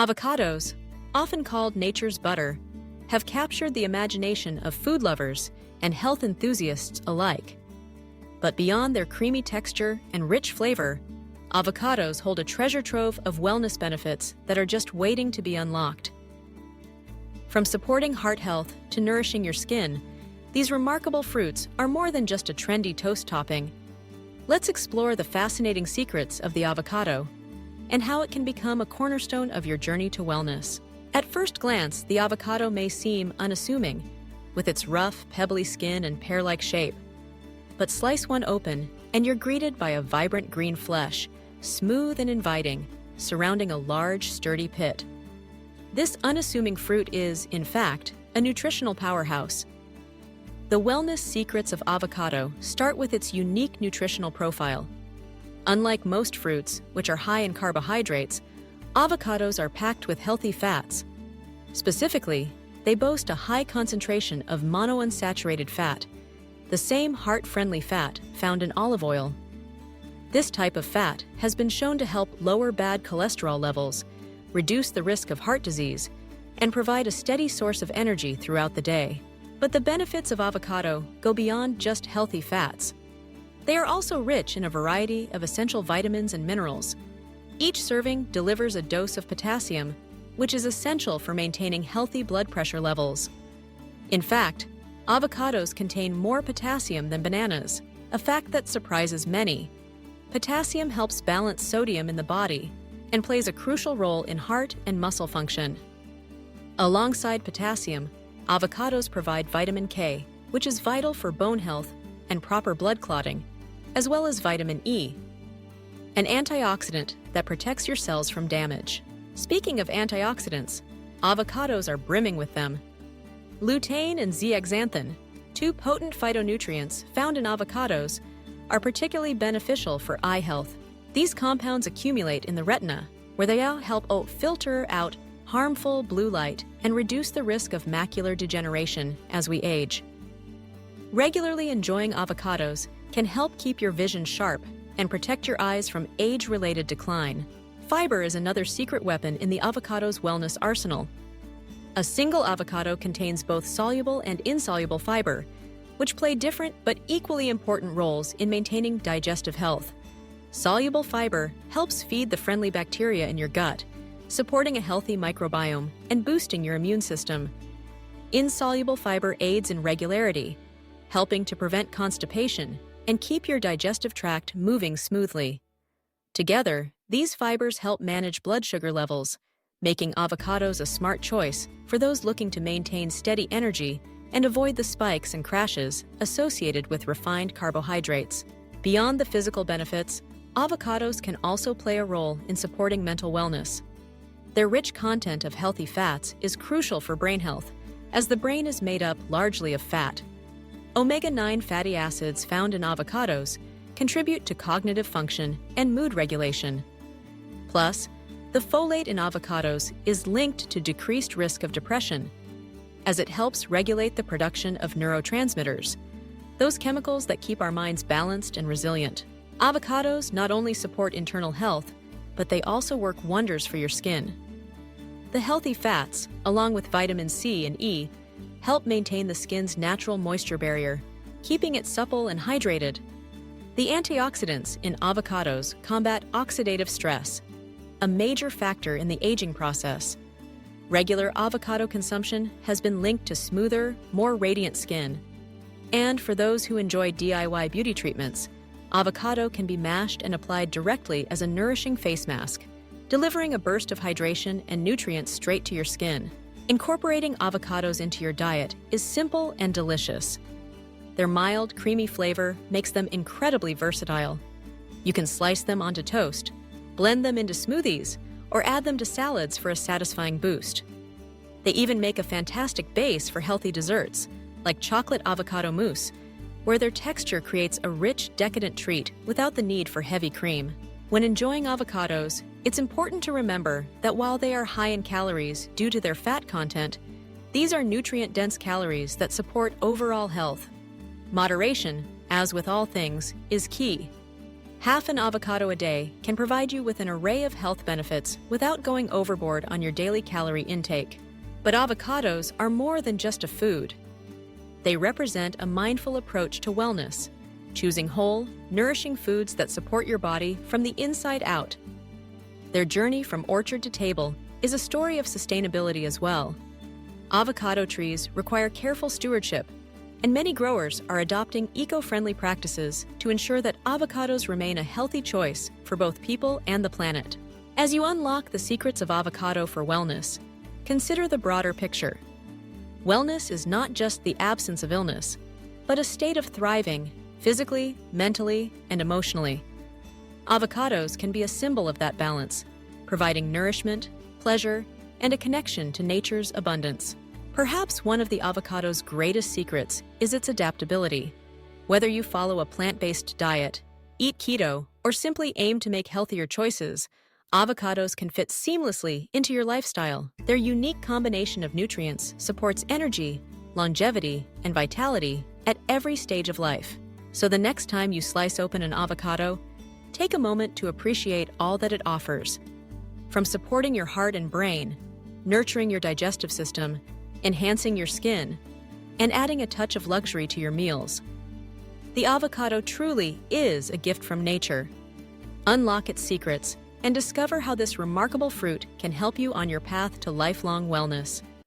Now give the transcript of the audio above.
Avocados, often called nature's butter, have captured the imagination of food lovers and health enthusiasts alike. But beyond their creamy texture and rich flavor, avocados hold a treasure trove of wellness benefits that are just waiting to be unlocked. From supporting heart health to nourishing your skin, these remarkable fruits are more than just a trendy toast topping. Let's explore the fascinating secrets of the avocado and how it can become a cornerstone of your journey to wellness. At first glance, the avocado may seem unassuming, with its rough, pebbly skin and pear-like shape. But slice one open, and you're greeted by a vibrant green flesh, smooth and inviting, surrounding a large, sturdy pit. This unassuming fruit is, in fact, a nutritional powerhouse. The wellness secrets of avocado start with its unique nutritional profile. Unlike most fruits, which are high in carbohydrates, avocados are packed with healthy fats. Specifically, they boast a high concentration of monounsaturated fat, the same heart-friendly fat found in olive oil. This type of fat has been shown to help lower bad cholesterol levels, reduce the risk of heart disease, and provide a steady source of energy throughout the day. But the benefits of avocado go beyond just healthy fats. They are also rich in a variety of essential vitamins and minerals. Each serving delivers a dose of potassium, which is essential for maintaining healthy blood pressure levels. In fact, avocados contain more potassium than bananas, a fact that surprises many. Potassium helps balance sodium in the body and plays a crucial role in heart and muscle function. Alongside potassium, avocados provide vitamin K, which is vital for bone health and proper blood clotting, as well as vitamin E, an antioxidant that protects your cells from damage. Speaking of antioxidants, avocados are brimming with them. Lutein and zeaxanthin, two potent phytonutrients found in avocados, are particularly beneficial for eye health. These compounds accumulate in the retina, where they help filter out harmful blue light and reduce the risk of macular degeneration as we age. Regularly enjoying avocados can help keep your vision sharp and protect your eyes from age-related decline. Fiber is another secret weapon in the avocado's wellness arsenal. A single avocado contains both soluble and insoluble fiber, which play different but equally important roles in maintaining digestive health. Soluble fiber helps feed the friendly bacteria in your gut, supporting a healthy microbiome and boosting your immune system. Insoluble fiber aids in regularity, helping to prevent constipation and keep your digestive tract moving smoothly. Together, these fibers help manage blood sugar levels, making avocados a smart choice for those looking to maintain steady energy and avoid the spikes and crashes associated with refined carbohydrates. Beyond the physical benefits, avocados can also play a role in supporting mental wellness. Their rich content of healthy fats is crucial for brain health, as the brain is made up largely of fat. Omega-9 fatty acids found in avocados contribute to cognitive function and mood regulation. Plus, the folate in avocados is linked to decreased risk of depression, as it helps regulate the production of neurotransmitters, those chemicals that keep our minds balanced and resilient. Avocados not only support internal health, but they also work wonders for your skin. The healthy fats, along with vitamin C and E, help maintain the skin's natural moisture barrier, keeping it supple and hydrated. The antioxidants in avocados combat oxidative stress, a major factor in the aging process. Regular avocado consumption has been linked to smoother, more radiant skin. And for those who enjoy DIY beauty treatments, avocado can be mashed and applied directly as a nourishing face mask, delivering a burst of hydration and nutrients straight to your skin. Incorporating avocados into your diet is simple and delicious. Their mild, creamy flavor makes them incredibly versatile. You can slice them onto toast, blend them into smoothies, or add them to salads for a satisfying boost. They even make a fantastic base for healthy desserts, like chocolate avocado mousse, where their texture creates a rich, decadent treat without the need for heavy cream. When enjoying avocados, it's important to remember that while they are high in calories due to their fat content, these are nutrient-dense calories that support overall health. Moderation, as with all things, is key. Half an avocado a day can provide you with an array of health benefits without going overboard on your daily calorie intake. But avocados are more than just a food. They represent a mindful approach to wellness, choosing whole, nourishing foods that support your body from the inside out. Their journey from orchard to table is a story of sustainability as well. Avocado trees require careful stewardship, and many growers are adopting eco-friendly practices to ensure that avocados remain a healthy choice for both people and the planet. As you unlock the secrets of avocado for wellness, consider the broader picture. Wellness is not just the absence of illness, but a state of thriving physically, mentally, and emotionally. Avocados can be a symbol of that balance, providing nourishment, pleasure, and a connection to nature's abundance. Perhaps one of the avocado's greatest secrets is its adaptability. Whether you follow a plant-based diet, eat keto, or simply aim to make healthier choices, avocados can fit seamlessly into your lifestyle. Their unique combination of nutrients supports energy, longevity, and vitality at every stage of life. So the next time you slice open an avocado, take a moment to appreciate all that it offers. From supporting your heart and brain, nurturing your digestive system, enhancing your skin, and adding a touch of luxury to your meals. The avocado truly is a gift from nature. Unlock its secrets and discover how this remarkable fruit can help you on your path to lifelong wellness.